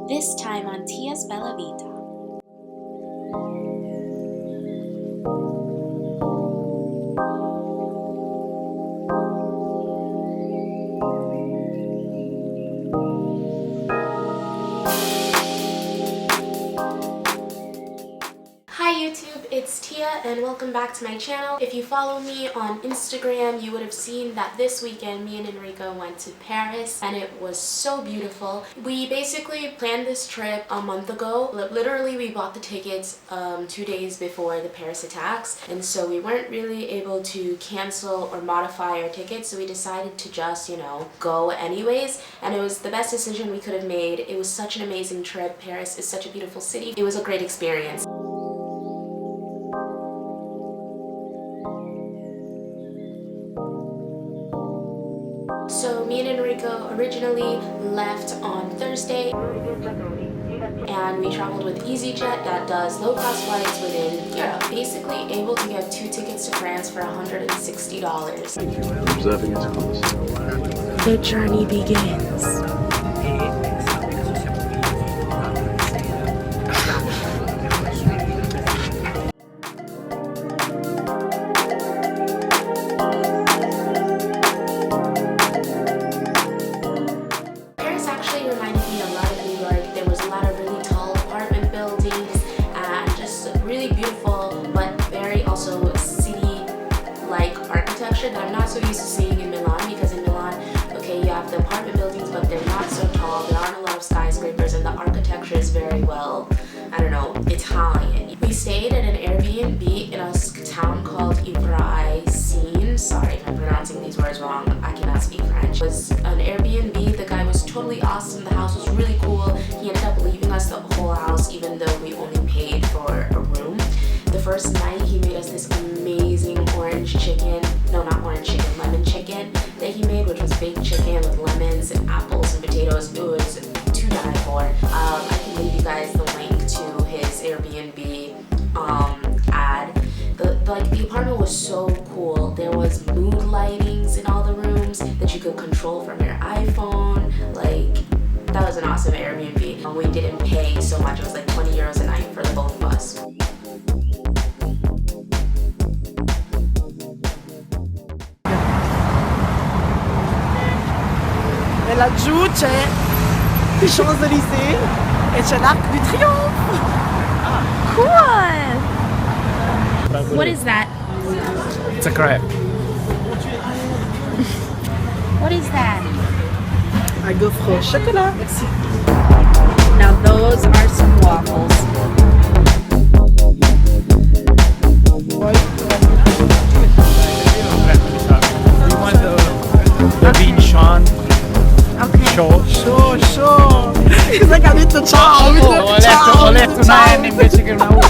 This time on Tia's Bella Vita. Hi YouTube, it's Tia and welcome back to my channel. If you follow me on Instagram, you would have seen that this weekend me and Enrico went to Paris and it was so beautiful. We basically planned this trip a month ago. Literally we bought the tickets 2 days before the Paris attacks, and so we weren't really able to cancel or modify our tickets, so we decided to just, go anyways, and it was the best decision we could have made. It was such an amazing trip. Paris is such a beautiful city. It was a great experience. So me and Enrico originally left on Thursday and we traveled with EasyJet that does low-cost flights within Europe. Basically able to get 2 tickets to France for $160. Observing its cost. The journey begins. That I'm not so used to seeing in Milan, because in Milan, okay, you have the apartment buildings, but they're not so tall. There aren't a lot of skyscrapers, and the architecture is very well, I don't know, Italian. We stayed at an Airbnb in a town called Seine. Sorry if I'm pronouncing these words wrong. I cannot speak French. It was an Airbnb. The guy was totally awesome. The house was really cool. He ended up leaving us the whole house, even though we only paid for a room. The first night, he made us this amazing orange chicken. No, not orange chicken, lemon chicken that he made, which was baked chicken with lemons and apples and potatoes. It was to die for. I can leave you guys the link to his Airbnb ad. The apartment was so cool. There was mood lightings in all the rooms that you could control from your iPhone. That was an awesome Airbnb. We didn't pay so much. It was like 20 euros a night for the both of us. E laggiù c'è i Champs-Élysées e c'è l'Arc du Triomphe. Cool! What is that? It's a crepe. What is that? Un gaufre au chocolat. Merci. Now those are some waffles. You want the bean Sean? Okay. Show. Show. Cos'è che ha detto ciao? Ho letto una N invece che una U.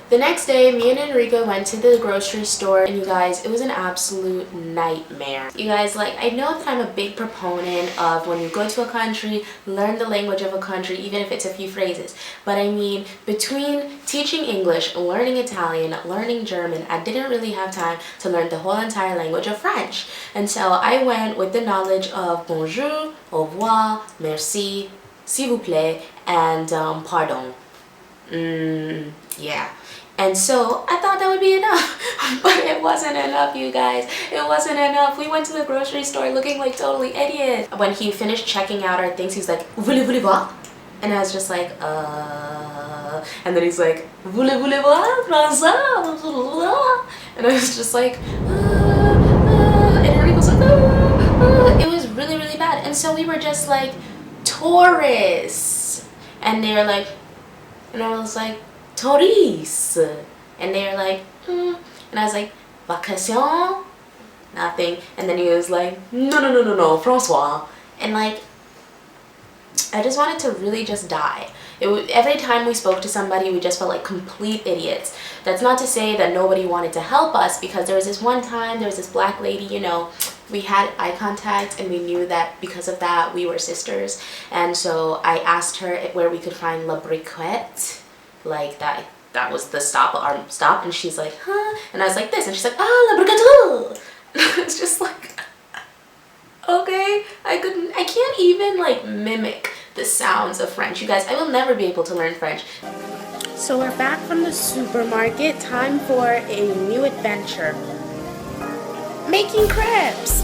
The next day, me and Enrico went to the grocery store, and you guys, it was an absolute nightmare. You guys, I know that I'm a big proponent of when you go to a country, learn the language of a country, even if it's a few phrases. But I mean, between teaching English, learning Italian, learning German, I didn't really have time to learn the whole entire language of French. And so I went with the knowledge of bonjour, au revoir, merci, s'il vous plaît, and pardon. Yeah. And so I thought that would be enough, but it wasn't enough, you guys. It wasn't enough. We went to the grocery store looking like totally idiots. When he finished checking out our things, he's like, voulez-vous voir? And I was just like, and then he's like, voulez-vous voir, français? And I was just like, and Enrico's like, It was really, really bad. And so we were just like, tourists. And they were like, and I was like, touristes. And they were like, and I was like, vacation? Nothing. And then he was like, no, Francois. And I just wanted to really just die. Every time we spoke to somebody, we just felt like complete idiots. That's not to say that nobody wanted to help us, because there was this one time, there was this black lady, you know, we had eye contact and we knew that because of that we were sisters. And so I asked her where we could find La Briquette, like that was the stop, our stop, and she's like, huh? And I was like this, and she's like, ah, La Briquette. It's just like, okay, I can't even like mimic the sounds of French. You guys, I will never be able to learn French. So we're back from the supermarket. Time for a new adventure. Making crepes.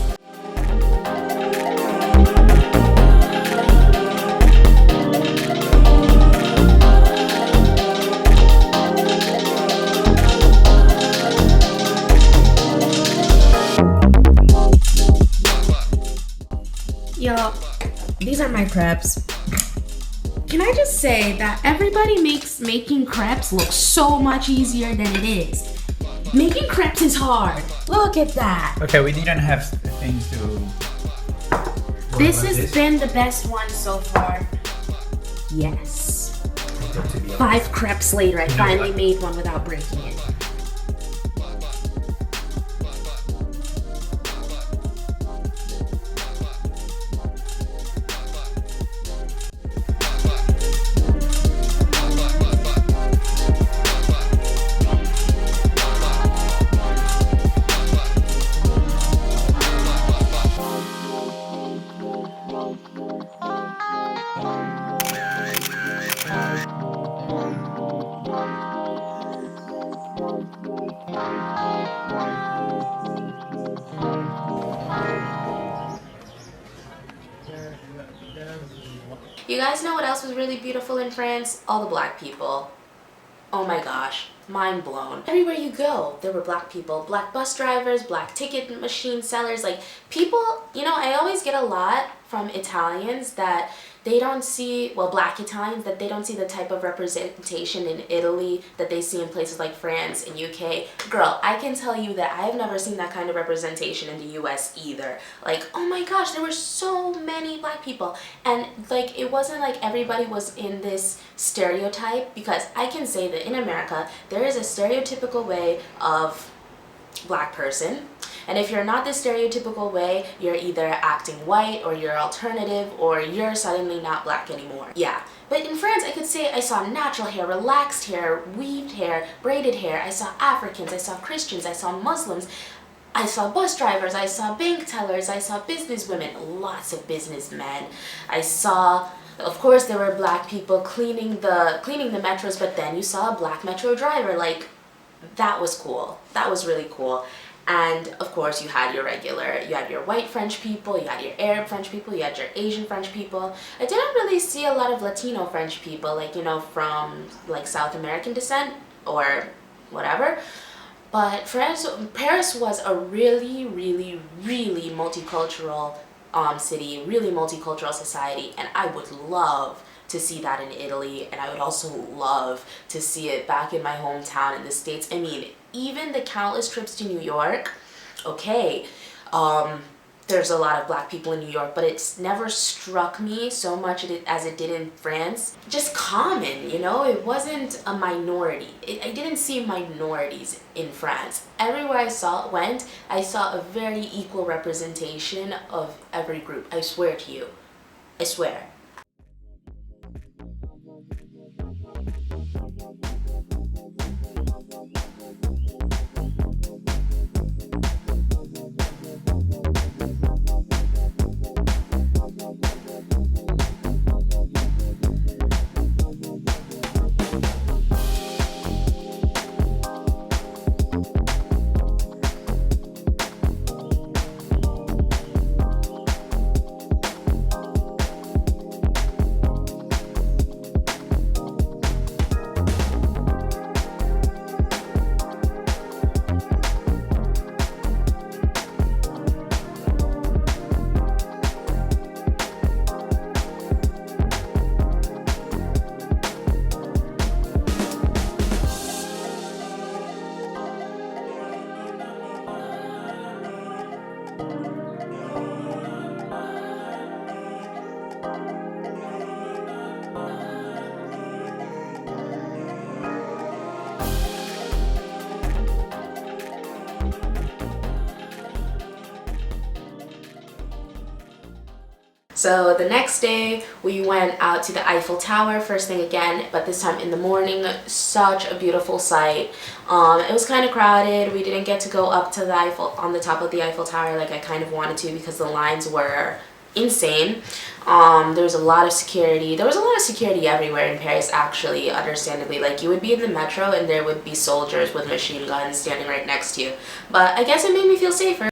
Yo, these are my crepes. Can I just say that everybody makes making crepes look so much easier than it is. Making crepes is hard. Look at that. Okay, we didn't have things to... This has been the best one so far. Yes. 5 crepes later, I finally made one without breaking it. You guys know what else was really beautiful in France? All the black people. Oh my gosh, mind blown. Everywhere you go, there were black people. Black bus drivers, black ticket machine sellers, like people, you know, I always get a lot from Italians that they don't see, well, black Italians, that they don't see the type of representation in Italy that they see in places like France and UK. Girl, I can tell you that I've never seen that kind of representation in the US either. Like, oh my gosh, there were so many black people. And like, it wasn't like everybody was in this stereotype, because I can say that in America, there is a stereotypical way of black person. And if you're not this stereotypical way, you're either acting white or you're alternative or you're suddenly not black anymore. Yeah. But in France, I could say I saw natural hair, relaxed hair, weaved hair, braided hair. I saw Africans, I saw Christians, I saw Muslims. I saw bus drivers, I saw bank tellers, I saw businesswomen, lots of businessmen. I saw, of course, there were black people cleaning the metros, but then you saw a black metro driver. Like, that was cool. That was really cool. And of course, you had your white French people, you had your Arab French people, you had your Asian French people. I didn't really see a lot of Latino French people, like, you know, from like South American descent or whatever. But Paris was a really, really, really multicultural city, really multicultural society, and I would love to see that in Italy, and I would also love to see it back in my hometown in the States. I mean, even the countless trips to New York, okay, there's a lot of black people in New York, but it's never struck me so much as it did in France. Just common, you know, it wasn't a minority. I didn't see minorities in France. Everywhere I went, I saw a very equal representation of every group. I swear to you. I swear. So the next day we went out to the Eiffel Tower first thing again, but this time in the morning. Such a beautiful sight. It was kind of crowded. We didn't get to go up to the Eiffel, on the top of the Eiffel Tower like I kind of wanted to because the lines were insane. There was a lot of security. There was a lot of security everywhere in Paris, actually, understandably. Like, you would be in the metro and there would be soldiers with machine guns standing right next to you. But I guess it made me feel safer.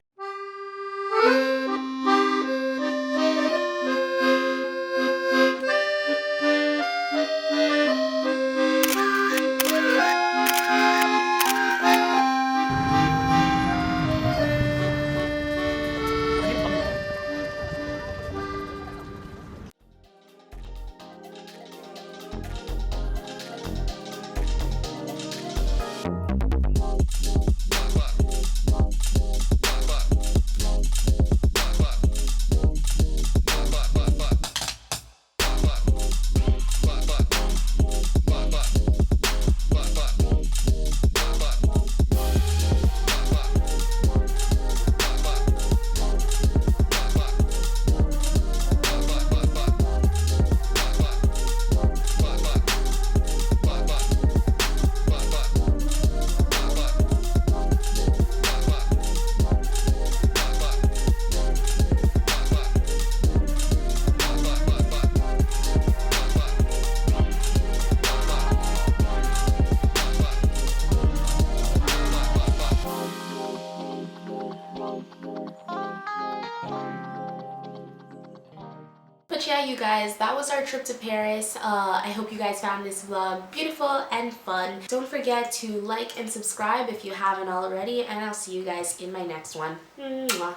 But yeah, you guys, that was our trip to Paris. I hope you guys found this vlog beautiful and fun. Don't forget to like and subscribe if you haven't already, and I'll see you guys in my next one. Mwah.